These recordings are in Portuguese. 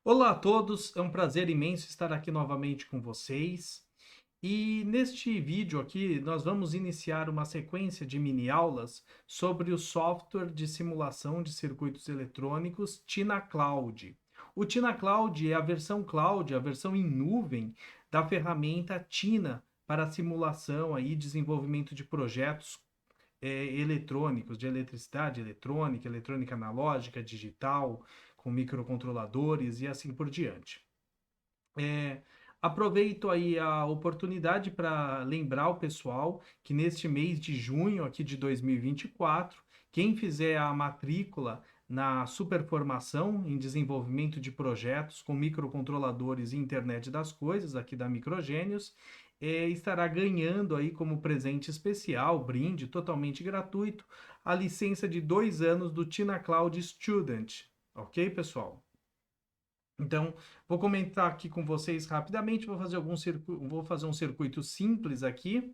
Olá a todos, é um prazer imenso estar aqui novamente com vocês. E neste vídeo aqui, nós vamos iniciar uma sequência de mini aulas sobre o software de simulação de circuitos eletrônicos Tina Cloud. O Tina Cloud é a versão cloud, a versão em nuvem da ferramenta Tina para simulação e desenvolvimento de projetos eletrônicos, de eletricidade eletrônica, eletrônica analógica, digital, com microcontroladores e assim por diante. É, Aproveito aí a oportunidade para lembrar o pessoal que neste mês de junho aqui de 2024, quem fizer a matrícula na Superformação em Desenvolvimento de Projetos com Microcontroladores e Internet das Coisas, aqui da Microgênios, estará ganhando aí como presente especial, brinde totalmente gratuito, a licença de 2 anos do Tina Cloud Student. Ok, pessoal? Então, vou comentar aqui com vocês rapidamente, vou fazer um circuito simples aqui.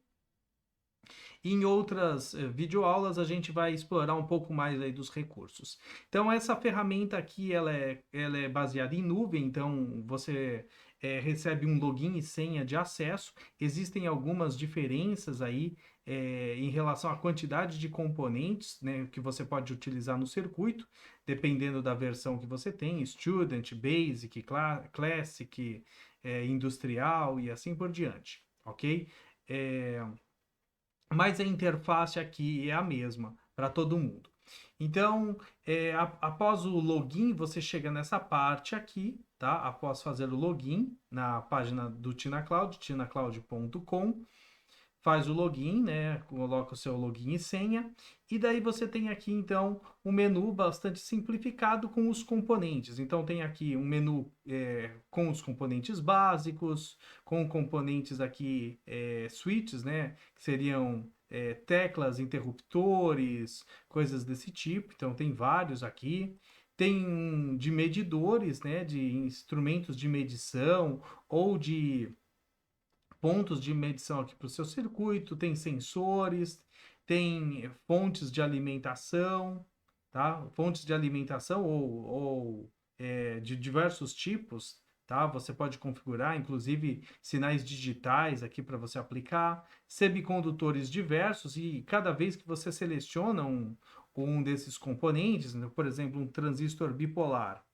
E em outras videoaulas a gente vai explorar um pouco mais aí dos recursos. Então, essa ferramenta aqui, ela é baseada em nuvem, então você recebe um login e senha de acesso. Existem algumas diferenças aí em relação à quantidade de componentes, né, que você pode utilizar no circuito, dependendo da versão que você tem, Student, Basic, Classic, Industrial e assim por diante, ok? É, mas a interface aqui é a mesma para todo mundo. Então, após o login, você chega nessa parte aqui, tá? Após fazer o login na página do TinaCloud, tinacloud.com, faz o login, né? Coloca o seu login e senha, e daí você tem aqui então um menu bastante simplificado com os componentes. Então tem aqui um menu com os componentes básicos, com componentes aqui switches, né? Que seriam teclas, interruptores, coisas desse tipo. Então tem vários aqui. Tem de medidores, né? De instrumentos de medição ou de pontos de medição aqui para o seu circuito, tem sensores, tem fontes de alimentação, tá? Fontes de alimentação ou de diversos tipos, tá? Você pode configurar, inclusive sinais digitais aqui para você aplicar, semicondutores diversos e cada vez que você seleciona um desses componentes, né, por exemplo, um transistor bipolar,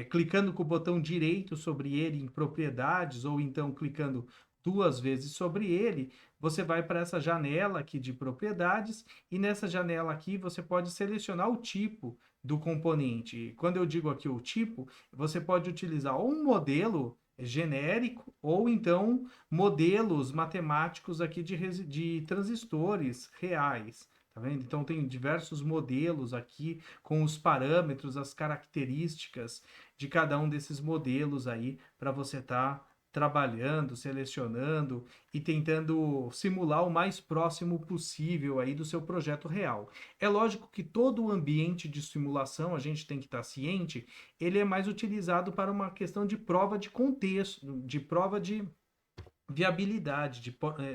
clicando com o botão direito sobre ele em propriedades, ou então clicando duas vezes sobre ele, você vai para essa janela aqui de propriedades, e nessa janela aqui você pode selecionar o tipo do componente. Quando eu digo aqui o tipo, você pode utilizar ou um modelo genérico ou então modelos matemáticos aqui de transistores reais. Tá vendo? Então tem diversos modelos aqui com os parâmetros, as características de cada um desses modelos aí para você estar trabalhando, selecionando e tentando simular o mais próximo possível aí do seu projeto real. É lógico que todo o ambiente de simulação, a gente tem que estar ciente, ele é mais utilizado para uma questão de prova de contexto, de prova de viabilidade,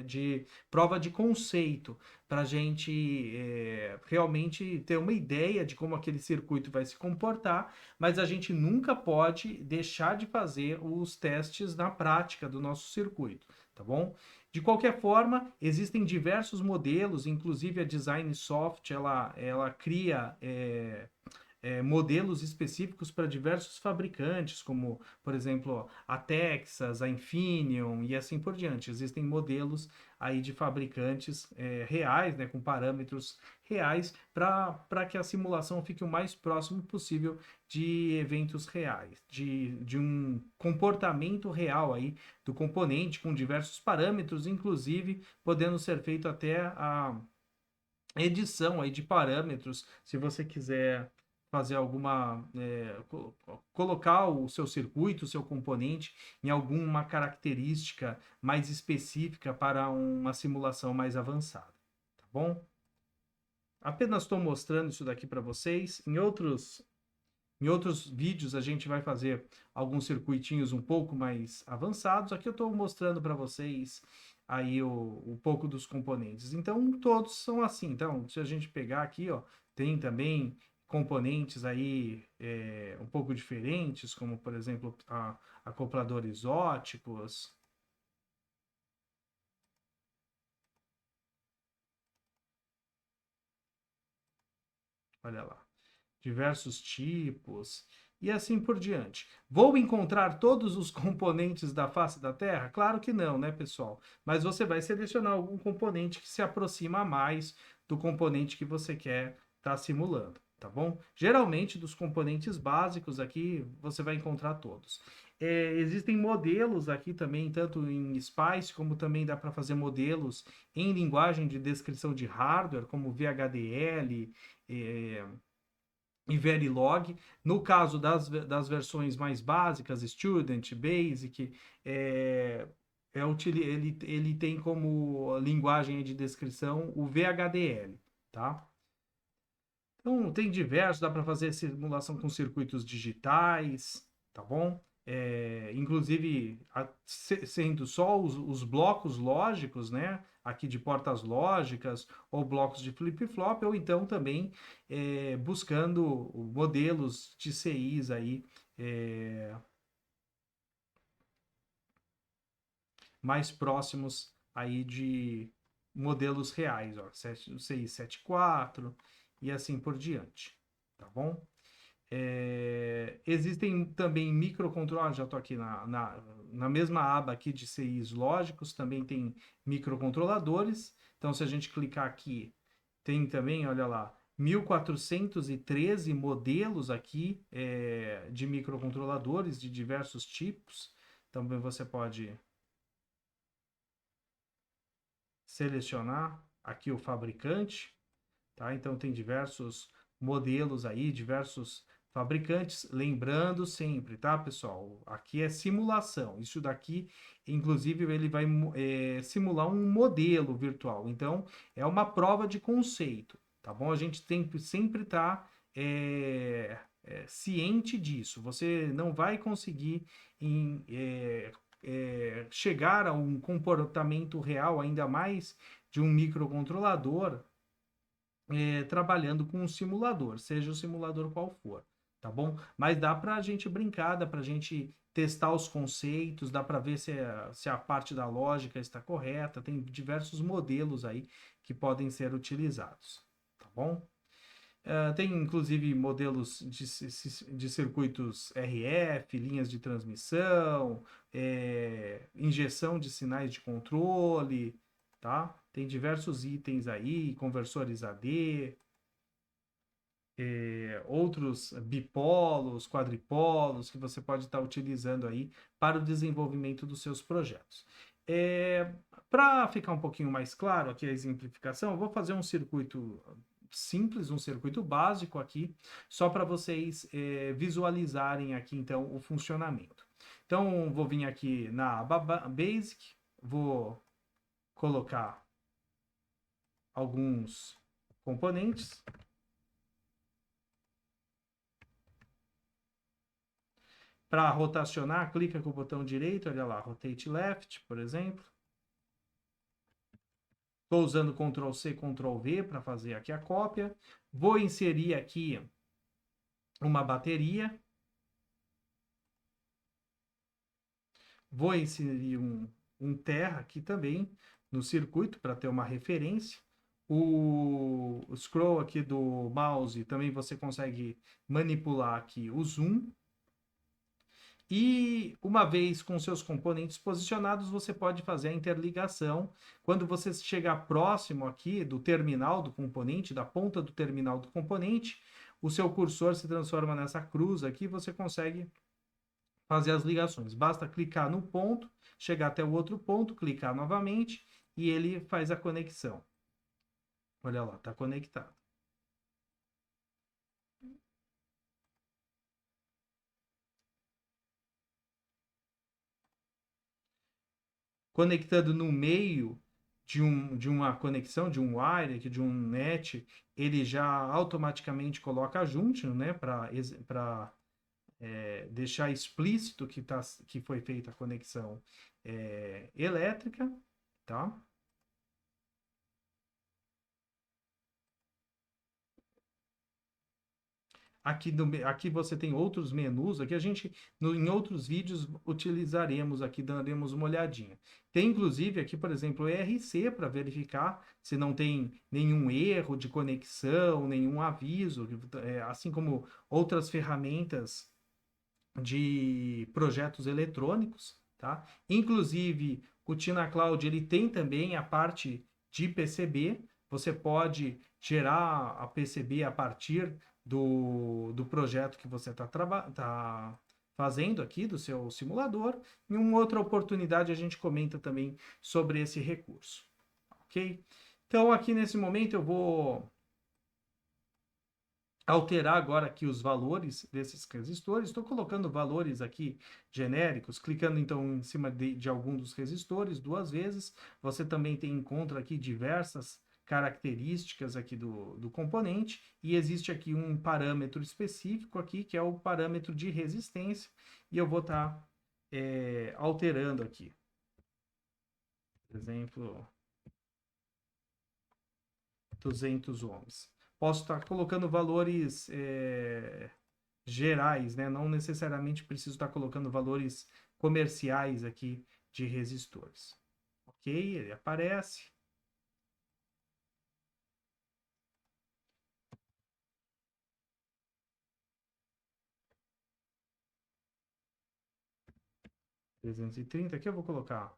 de prova de conceito, para a gente realmente ter uma ideia de como aquele circuito vai se comportar, mas a gente nunca pode deixar de fazer os testes na prática do nosso circuito, tá bom? De qualquer forma, existem diversos modelos, inclusive a Design Soft, ela cria modelos específicos para diversos fabricantes, como, por exemplo, a Texas, a Infineon e assim por diante. Existem modelos aí de fabricantes reais, né, com parâmetros reais, para que a simulação fique o mais próximo possível de eventos reais, de um comportamento real aí do componente, com diversos parâmetros, inclusive podendo ser feito até a edição aí de parâmetros, se você quiser fazer alguma colocar o seu circuito, o seu componente em alguma característica mais específica para uma simulação mais avançada, tá bom? Apenas estou mostrando isso daqui para vocês. Em outros vídeos a gente vai fazer alguns circuitinhos um pouco mais avançados. Aqui eu estou mostrando para vocês aí um pouco dos componentes. Então todos são assim. Então se a gente pegar aqui, ó, tem também componentes aí um pouco diferentes, como, por exemplo, acopladores óticos. Olha lá, diversos tipos e assim por diante. Vou encontrar todos os componentes da face da Terra? Claro que não, né, pessoal? Mas você vai selecionar algum componente que se aproxima mais do componente que você quer estar simulando, tá bom? Geralmente, dos componentes básicos aqui, você vai encontrar todos. Existem modelos aqui também, tanto em Spice, como também dá para fazer modelos em linguagem de descrição de hardware, como VHDL, é, e Verilog. No caso das versões mais básicas, Student, Basic, ele tem como linguagem de descrição o VHDL, tá? Então, tem diversos, dá para fazer simulação com circuitos digitais, tá bom? Inclusive, sendo só os blocos lógicos, né? Aqui de portas lógicas, ou blocos de flip-flop, ou então também buscando modelos de CIs aí mais próximos aí de modelos reais, ó, o CI 74 e assim por diante, tá bom? Existem também microcontroladores, já estou aqui na mesma aba aqui de CIs lógicos, também tem microcontroladores. Então, se a gente clicar aqui, tem também, olha lá, 1413 modelos aqui de microcontroladores de diversos tipos. Também você pode selecionar aqui o fabricante, tá? Então tem diversos modelos aí, diversos fabricantes. Lembrando sempre, tá, pessoal? Aqui é simulação. Isso daqui, inclusive, ele vai simular um modelo virtual. Então, é uma prova de conceito, tá bom? A gente tem que sempre estar ciente disso. Você não vai conseguir chegar a um comportamento real, ainda mais de um microcontrolador, trabalhando com um simulador, seja o simulador qual for, tá bom? Mas dá para a gente brincar, dá para a gente testar os conceitos, dá para ver se a parte da lógica está correta, tem diversos modelos aí que podem ser utilizados, tá bom? Tem inclusive modelos de circuitos RF, linhas de transmissão, injeção de sinais de controle, tá? Tem diversos itens aí, conversores AD, outros bipolos, quadripolos que você pode estar utilizando aí para o desenvolvimento dos seus projetos. Para ficar um pouquinho mais claro aqui a exemplificação, eu vou fazer um circuito simples, um circuito básico aqui, só para vocês visualizarem aqui então o funcionamento. Então, vou vir aqui na aba Basic, vou colocar alguns componentes. Para rotacionar, clica com o botão direito, olha lá, Rotate Left, por exemplo. Estou usando Ctrl C, Ctrl V para fazer aqui a cópia. Vou inserir aqui uma bateria. Vou inserir um terra aqui também no circuito para ter uma referência. O scroll aqui do mouse também você consegue manipular aqui o zoom. E uma vez com seus componentes posicionados, você pode fazer a interligação. Quando você chegar próximo aqui do terminal do componente, da ponta do terminal do componente, o seu cursor se transforma nessa cruz aqui, você consegue fazer as ligações. Basta clicar no ponto, chegar até o outro ponto, clicar novamente e ele faz a conexão. Olha lá, está conectado. Conectando no meio de uma conexão, de um wire, de um net, ele já automaticamente coloca junction, né, para deixar explícito que foi feita a conexão elétrica, tá? aqui você tem outros menus, aqui a gente, em outros vídeos, utilizaremos aqui, daremos uma olhadinha. Tem, inclusive, aqui, por exemplo, o ERC para verificar se não tem nenhum erro de conexão, nenhum aviso, assim como outras ferramentas de projetos eletrônicos, tá? Inclusive, o Tina Cloud, ele tem também a parte de PCB, você pode gerar a PCB a partir do projeto que você está fazendo aqui, do seu simulador. Em uma outra oportunidade, a gente comenta também sobre esse recurso, ok? Então, aqui nesse momento, eu vou alterar agora aqui os valores desses resistores. Estou colocando valores aqui genéricos, clicando então em cima de algum dos resistores 2 vezes. Você também encontra aqui diversas características aqui do componente e existe aqui um parâmetro específico aqui, que é o parâmetro de resistência, e eu vou estar alterando aqui. Por exemplo, 200 ohms. Posso estar colocando valores gerais, né? Não necessariamente preciso estar colocando valores comerciais aqui de resistores. Ok, ele aparece. $330, aqui eu vou colocar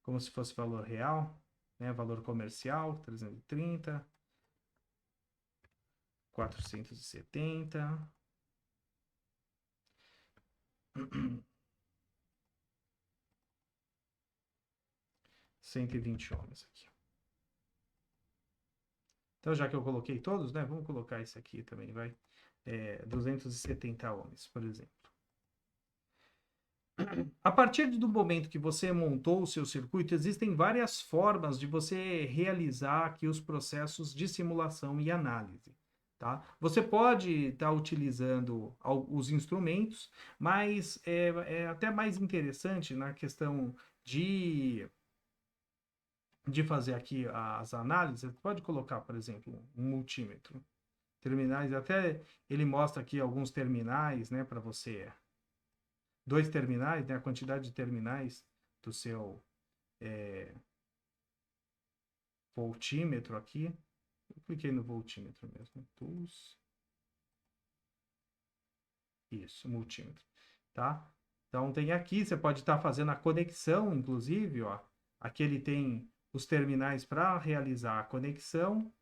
como se fosse valor real, né? Valor comercial, 330, 470. 120 ohms aqui. Então, já que eu coloquei todos, né? Vamos colocar esse aqui também, vai. 270 ohms, por exemplo. A partir do momento que você montou o seu circuito, existem várias formas de você realizar aqui os processos de simulação e análise. Tá? Você pode estar utilizando os instrumentos, mas é até mais interessante na questão de fazer aqui as análises. Você pode colocar, por exemplo, um multímetro. Terminais, até ele mostra aqui alguns terminais, né, para você. 2 terminais, né, a quantidade de terminais do seu voltímetro aqui. Eu cliquei no voltímetro mesmo. Tools. Isso, multímetro. Tá? Então tem aqui, você pode estar fazendo a conexão, inclusive, ó. Aqui ele tem os terminais para realizar a conexão.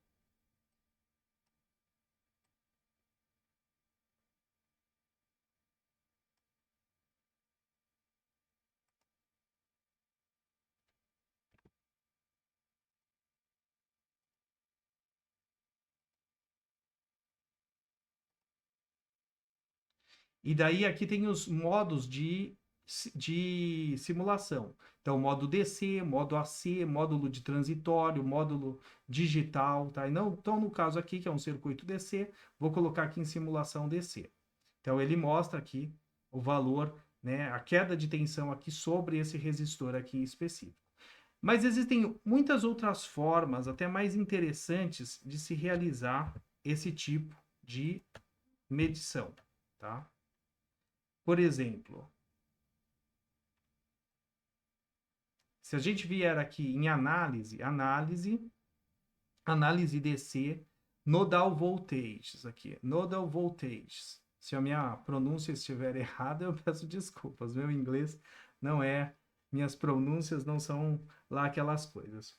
E daí aqui tem os modos de simulação. Então, modo DC, modo AC, módulo de transitório, módulo digital, tá? Então, no caso aqui, que é um circuito DC, vou colocar aqui em simulação DC. Então, ele mostra aqui o valor, né, a queda de tensão aqui sobre esse resistor aqui em específico. Mas existem muitas outras formas, até mais interessantes, de se realizar esse tipo de medição, tá? Por exemplo, se a gente vier aqui em análise DC, nodal voltages aqui, nodal voltages. Se a minha pronúncia estiver errada, eu peço desculpas. Meu inglês não é, minhas pronúncias não são lá aquelas coisas.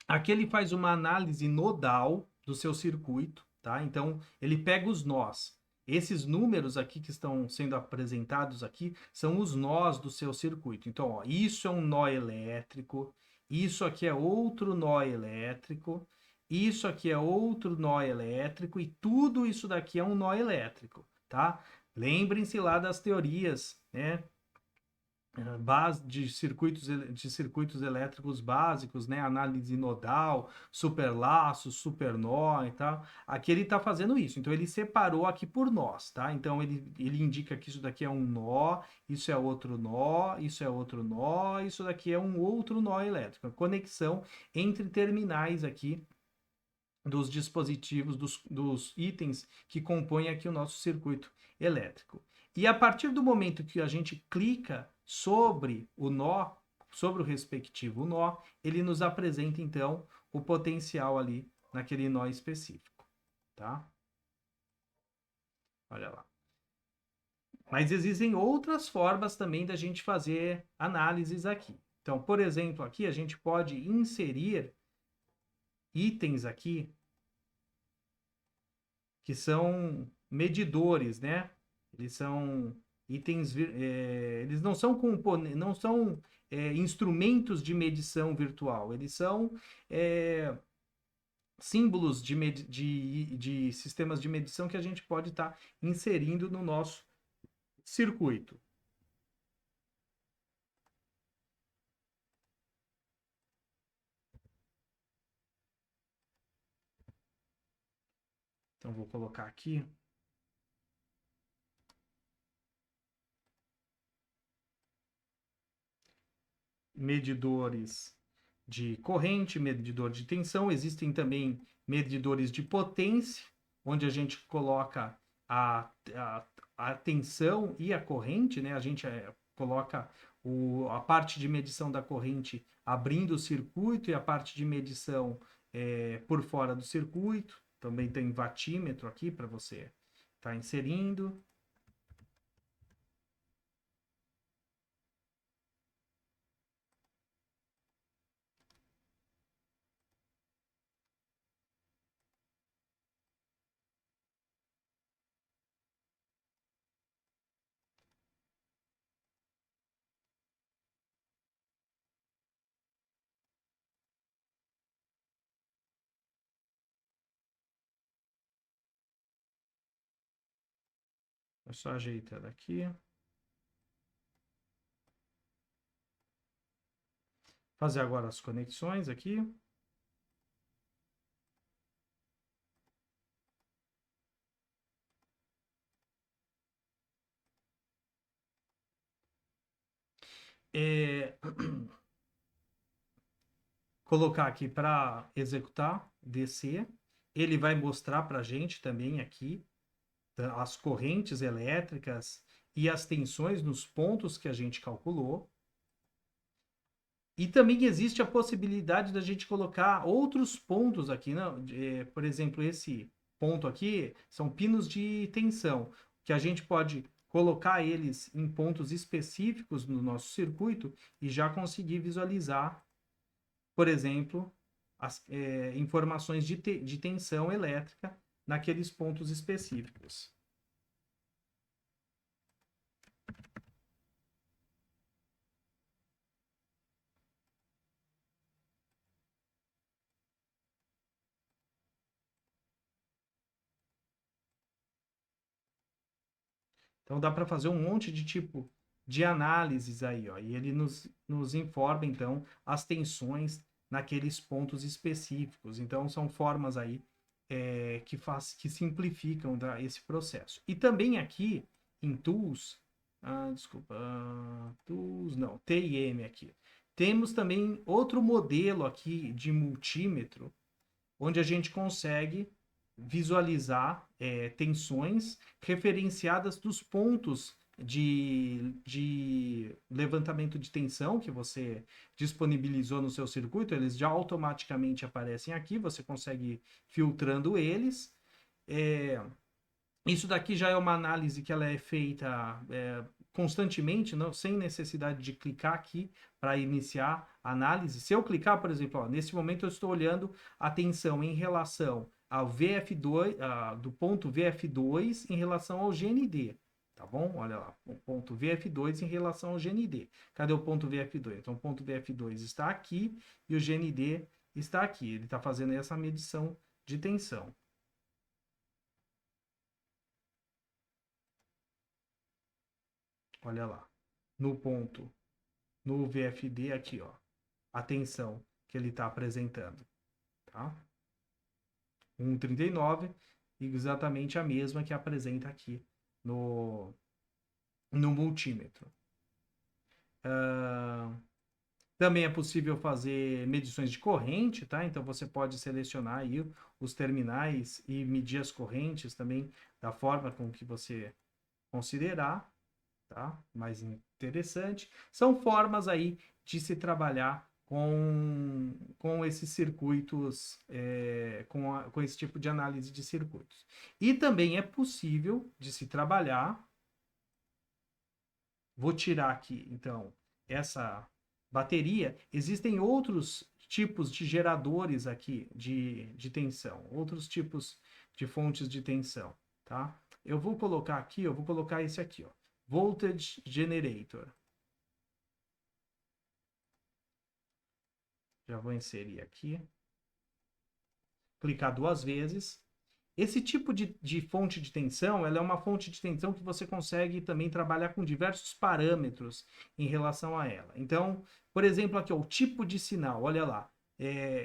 Aqui ele faz uma análise nodal do seu circuito, tá? Então, ele pega os nós. Esses números aqui que estão sendo apresentados aqui são os nós do seu circuito. Então, ó, isso é um nó elétrico, isso aqui é outro nó elétrico, isso aqui é outro nó elétrico e tudo isso daqui é um nó elétrico, tá? Lembrem-se lá das teorias, né? Base de circuitos elétricos básicos, né? Análise nodal, superlaço, supernó e tal. Aqui ele está fazendo isso. Então ele separou aqui por nós, tá? Então ele indica que isso daqui é um nó, isso é outro nó, isso é outro nó, isso daqui é um outro nó elétrico. A conexão entre terminais aqui dos dispositivos, dos itens que compõem aqui o nosso circuito elétrico. E a partir do momento que a gente clica sobre o nó, sobre o respectivo nó, ele nos apresenta então o potencial ali naquele nó específico, tá? Olha lá. Mas existem outras formas também da gente fazer análises aqui. Então, por exemplo, aqui a gente pode inserir itens aqui que são medidores, né? Eles são itens, eles não são não são instrumentos de medição virtual, eles são símbolos de sistemas de medição que a gente pode estar inserindo no nosso circuito. Então, vou colocar aqui. Medidores de corrente, medidor de tensão. Existem também medidores de potência, onde a gente coloca a tensão e a corrente, né? A gente coloca a parte de medição da corrente abrindo o circuito e a parte de medição por fora do circuito. Também tem watímetro aqui para você estar inserindo. É só ajeitar aqui. Fazer agora as conexões aqui. Colocar aqui para executar, descer. Ele vai mostrar para a gente também aqui as correntes elétricas e as tensões nos pontos que a gente calculou. E também existe a possibilidade da gente colocar outros pontos aqui, né? Por exemplo, esse ponto aqui são pinos de tensão, que a gente pode colocar eles em pontos específicos no nosso circuito e já conseguir visualizar, por exemplo, as informações de tensão elétrica naqueles pontos específicos. Então dá para fazer um monte de tipo de análises aí, ó, e ele nos informa então as tensões naqueles pontos específicos. Então são formas aí que simplificam esse processo. E também aqui em Tools, desculpa, Tools não, TIM aqui. Temos também outro modelo aqui de multímetro, onde a gente consegue visualizar tensões referenciadas dos pontos de levantamento de tensão que você disponibilizou no seu circuito. Eles já automaticamente aparecem aqui, você consegue ir filtrando eles. Isso daqui já é uma análise que ela é feita constantemente, não, sem necessidade de clicar aqui para iniciar a análise. Se eu clicar, por exemplo, ó, nesse momento eu estou olhando a tensão em relação ao VF2, do ponto VF2 em relação ao GND, tá bom? Olha lá, o ponto VF2 em relação ao GND. Cadê o ponto VF2? Então, o ponto VF2 está aqui e o GND está aqui. Ele está fazendo essa medição de tensão. Olha lá, no ponto, no VFD aqui, ó, a tensão que ele está apresentando, tá? 1,39, exatamente a mesma que apresenta aqui no multímetro. Também é possível fazer medições de corrente, tá? Então você pode selecionar aí os terminais e medir as correntes também da forma com que você considerar, tá? Mais interessante. São formas aí de se trabalhar com esses circuitos, com esse tipo de análise de circuitos. E também é possível de se trabalhar. Vou tirar aqui, então, essa bateria. Existem outros tipos de geradores aqui de tensão, outros tipos de fontes de tensão, tá? Eu vou colocar aqui, eu vou colocar esse aqui, ó, Voltage Generator. Já vou inserir aqui. Clicar 2 vezes. Esse tipo de fonte de tensão, ela é uma fonte de tensão que você consegue também trabalhar com diversos parâmetros em relação a ela. Então, por exemplo, aqui, ó, o tipo de sinal, olha lá,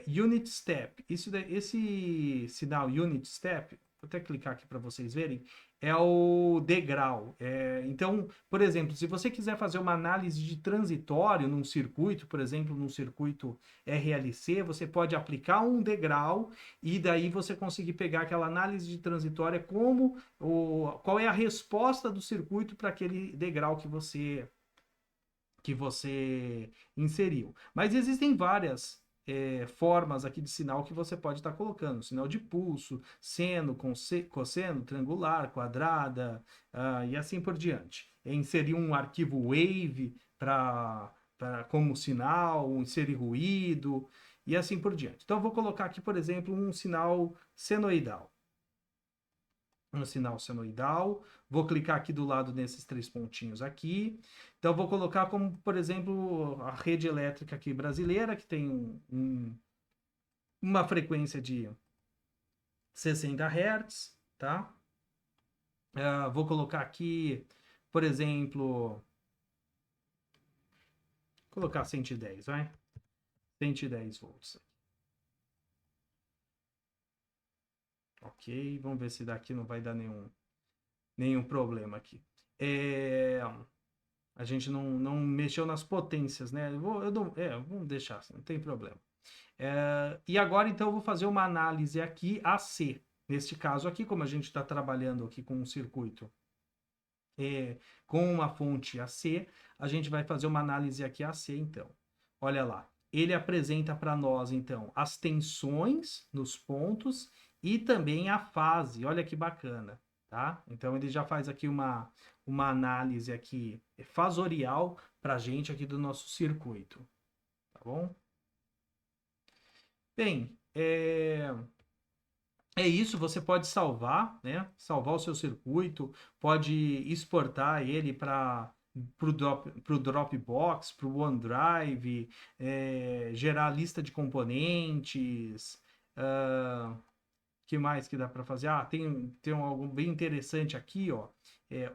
unit step. Esse sinal unit step, vou até clicar aqui para vocês verem, é o degrau. Então, por exemplo, se você quiser fazer uma análise de transitório num circuito, por exemplo, num circuito RLC, você pode aplicar um degrau e daí você conseguir pegar aquela análise de transitória qual é a resposta do circuito para aquele degrau que você inseriu. Mas existem várias formas aqui de sinal que você pode estar colocando. Sinal de pulso, seno, cosseno, triangular, quadrada, e assim por diante. Inserir um arquivo wave como sinal, inserir ruído, e assim por diante. Então, eu vou colocar aqui, por exemplo, um sinal senoidal. Um sinal senoidal. Vou clicar aqui do lado nesses 3 pontinhos aqui. Então, vou colocar como, por exemplo, a rede elétrica aqui brasileira, que tem uma frequência de 60 Hz, tá? Vou colocar aqui, por exemplo, colocar 110, vai? 110 volts. Ok, vamos ver se daqui não vai dar nenhum problema aqui. A gente não mexeu nas potências, né? Vamos deixar assim, não tem problema. E agora, então, eu vou fazer uma análise aqui AC. Neste caso aqui, como a gente está trabalhando aqui com um circuito com uma fonte AC, a gente vai fazer uma análise aqui AC, então. Olha lá. Ele apresenta para nós, então, as tensões nos pontos e também a fase. Olha que bacana, tá? Então, ele já faz aqui uma análise aqui fasorial para a gente aqui do nosso circuito, tá bom? Bem, é isso, você pode salvar, né? Salvar o seu circuito, pode exportar ele para o Dropbox, para o OneDrive, gerar lista de componentes. Que mais que dá para fazer? Tem algo bem interessante aqui, ó.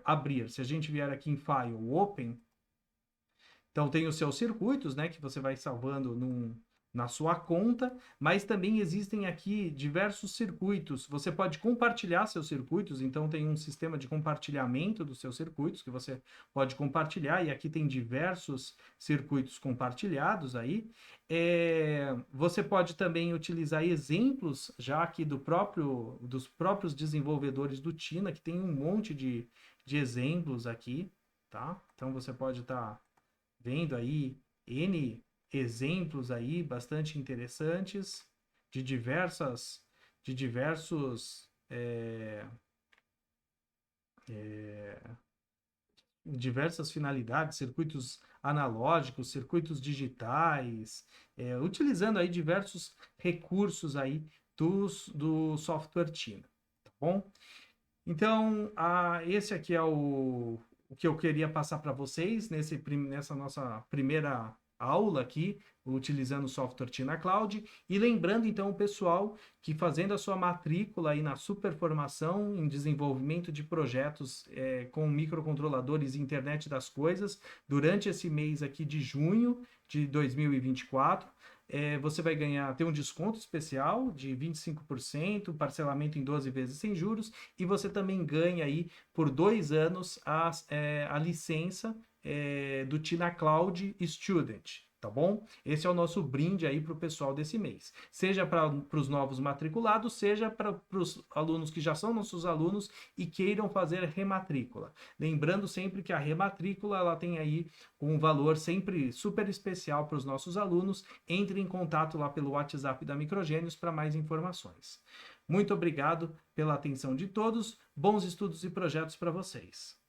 Abrir. Se a gente vier aqui em File, Open, então tem os seus circuitos, né, que você vai salvando na sua conta, mas também existem aqui diversos circuitos. Você pode compartilhar seus circuitos, então tem um sistema de compartilhamento dos seus circuitos que você pode compartilhar, e aqui tem diversos circuitos compartilhados aí. Você pode também utilizar exemplos já aqui dos próprios desenvolvedores do Tina, que tem um monte de exemplos aqui, tá? Então você pode estar vendo aí N exemplos aí bastante interessantes de diversas finalidades, circuitos analógicos, circuitos digitais, utilizando aí diversos recursos aí do software Tina, tá bom? Então, esse aqui é o que eu queria passar para vocês nessa nossa primeira aula aqui, utilizando o software Tina Cloud. E lembrando, então, o pessoal que fazendo a sua matrícula aí na Superformação em desenvolvimento de projetos com microcontroladores e internet das coisas, durante esse mês aqui de junho de 2024, você vai ter um desconto especial de 25%, parcelamento em 12 vezes sem juros, e você também ganha aí por 2 anos a licença do Tina Cloud Student. Tá bom? Esse é o nosso brinde aí para o pessoal desse mês. Seja para os novos matriculados, seja para os alunos que já são nossos alunos e queiram fazer rematrícula. Lembrando sempre que a rematrícula ela tem aí um valor sempre super especial para os nossos alunos. Entre em contato lá pelo WhatsApp da Microgênios para mais informações. Muito obrigado pela atenção de todos. Bons estudos e projetos para vocês.